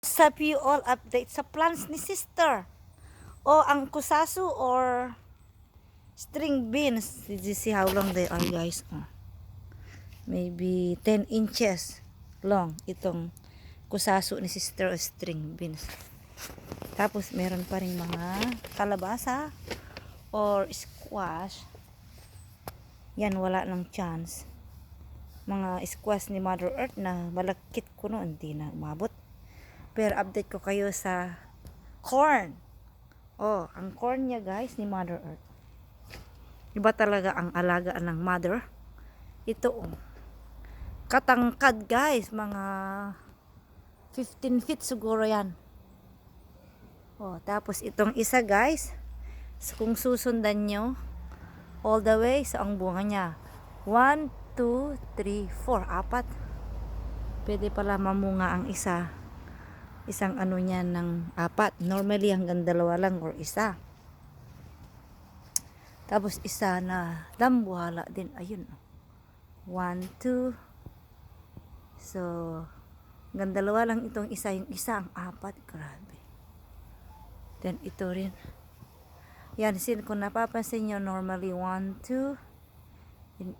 Sa you all update sa plants ni sister. O ang kusasu or string beans. Did you see how long they are, guys? Maybe 10 inches long itong kusasu ni sister o string beans. Tapos meron pa rin mga kalabasa or squash. Yan, wala ng chance. Mga squash ni Mother Earth na malakit ko noon, hindi na umabot. Pero update ko kayo sa corn. Ang corn niya, guys, ni Mother Earth. Iba talaga ang alagaan ng mother. Ito, katangkad, guys. Mga 15 feet siguro yan. Tapos itong isa, guys, kung susundan nyo, all the way, so ang bunga niya. 1, 2, 3, 4, 4. Pwede pala mamunga ang isa. Isang ano niya ng 4. Normally hanggang 2 lang or isa. Tapos isa na dambuhala din. Ayun. 1, 2. So, hanggang 2 lang itong isa. Yung isa ang 4. Grabe. Then ito rin. Yan, kung napapansin nyo, normally 1, 2. In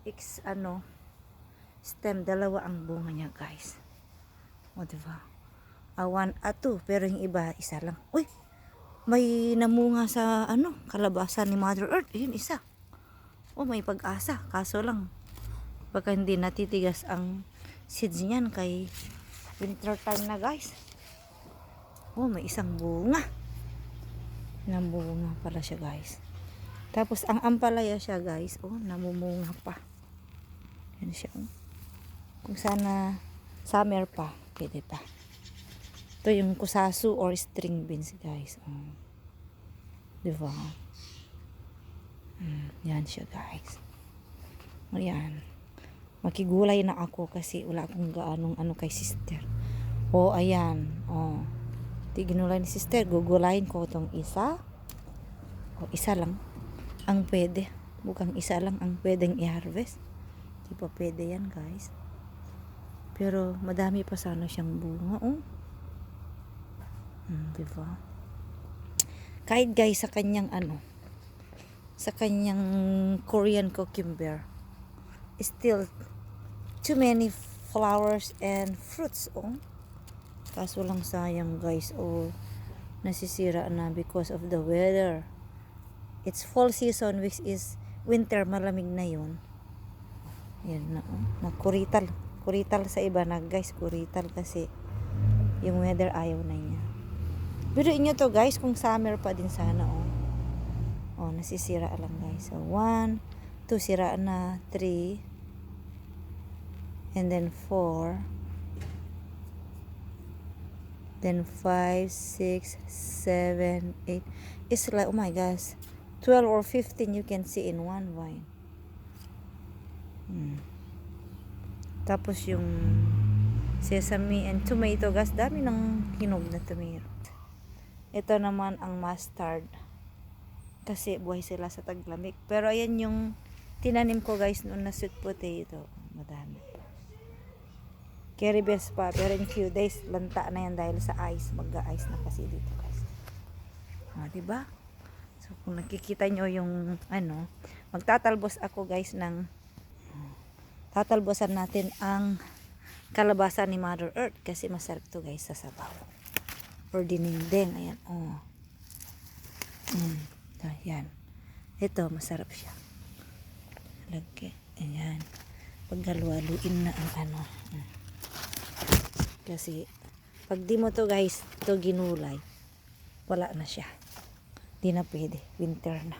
stem, 2 ang bunga niya, guys. Diba? 1 at 2, pero yung iba, isa lang. Uy, may namunga sa kalabasa ni Mother Earth. Yun, isa. May pag-asa. Kaso lang, baka hindi natitigas ang seeds niyan kay winter time na, guys. May isang bunga. Namunga pala siya, guys. Tapos ang ampalaya siya, guys. Namumunga pa. Yan siya. Kung sana summer pa, pwede pa. Ito yung kusasu or string beans, guys. Diba? Yan siya, guys. Ayan. Makigulay na ako kasi wala akong gaanong kay sister. Ayan. Ginulay ni sister. Gugulayin ko itong isa. Isa lang ang pwede. Bukang isa lang ang pwedeng i-harvest. Di pa pwede yan, guys. Pero madami pa sana siyang bunga. Diba? Kahit, guys, sa kanyang Korean cucumber, still too many flowers and fruits. Kaso lang sayang, guys. Nasisira na because of the weather. It's fall season, which is winter, malamig na yun. Yan na. Kurital sa iba na, guys. Kurital kasi yung weather ayaw na niya. Pero inyo to, guys, kung summer pa din sana. Nasisira lang, guys. So 1, 2, sira na. 3, and then 4, then 5, 6, 7, 8. It's like, oh my gosh, 12 or 15 you can see in one vine. Tapos yung sesame and tomato, guys, dami ng hinog na tomato. Ito naman ang mustard. Kasi buhay sila sa taglamig. Pero ayan yung tinanim ko, guys, noon na sweet potato. Madami. Cherry bells pa. Pero in few days, lanta na yan dahil sa ice. Mag-ice na kasi dito, guys. Diba? So, kung nakikita nyo yung magtatalbos ako, guys, tatalbosan natin ang kalabasa ni Mother Earth. Kasi masarap to, guys, sa sabaw. Or dinindeng. Ayan. Ayan. Ito, masarap siya. Lagi. Ayan. Paghaluin na ang Kasi, pag di mo to, guys, to ginulay, wala na siya. Di na pwede. Winter na.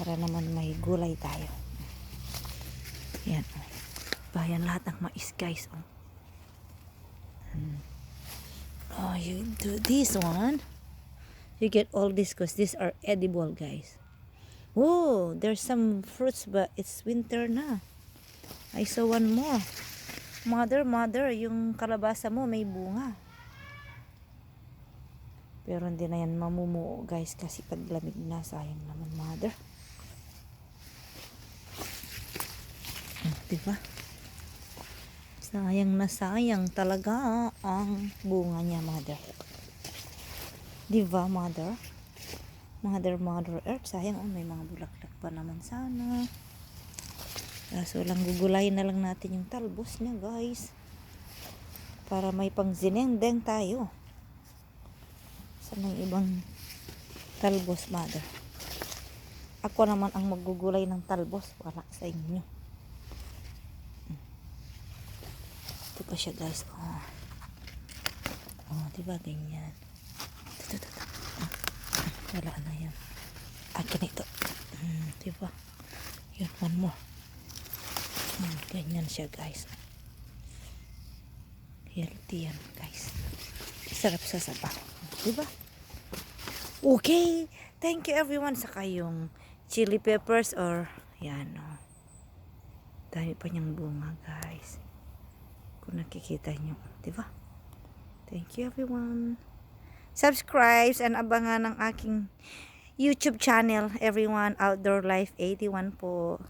Para naman may gulay tayo. Ayan. Bayan lahat ng mais, guys. You do this one. You get all this because these are edible, guys. There's some fruits but it's winter na. I saw one more. Mother, yung kalabasa mo may bunga. Pero hindi na yan mamumuo, guys, kasi paglamig na. Sayang naman, mother. Diba? Sayang na sayang talaga ang bunga niya, mother. Diba, mother? Mother Earth. Sayang, oh, may mga bulaklak pa naman sana. Kaso lang, gugulayin na lang natin yung talbos niya, guys. Para may pang zinendeng tayo. Sa may ibang talbos, mother. Ako naman ang maggugulay ng talbos. Wala sa inyo. Ito pa siya, guys. Oh, oh, diba ganyan? Ito. Wala na yan. Akin ito. Diba? Yun, one more. Ganyan siya, guys. Healthy yan, guys. Sarap sa sabaw. Diba? Okay. Thank you, everyone. Saka yung chili peppers or yan, oh. Dami pa niyang bunga, guys. Kung nakikita nyo. Diba? Thank you, everyone. Subscribe and abangan ng aking YouTube channel, everyone. Outdoor Life 81 po.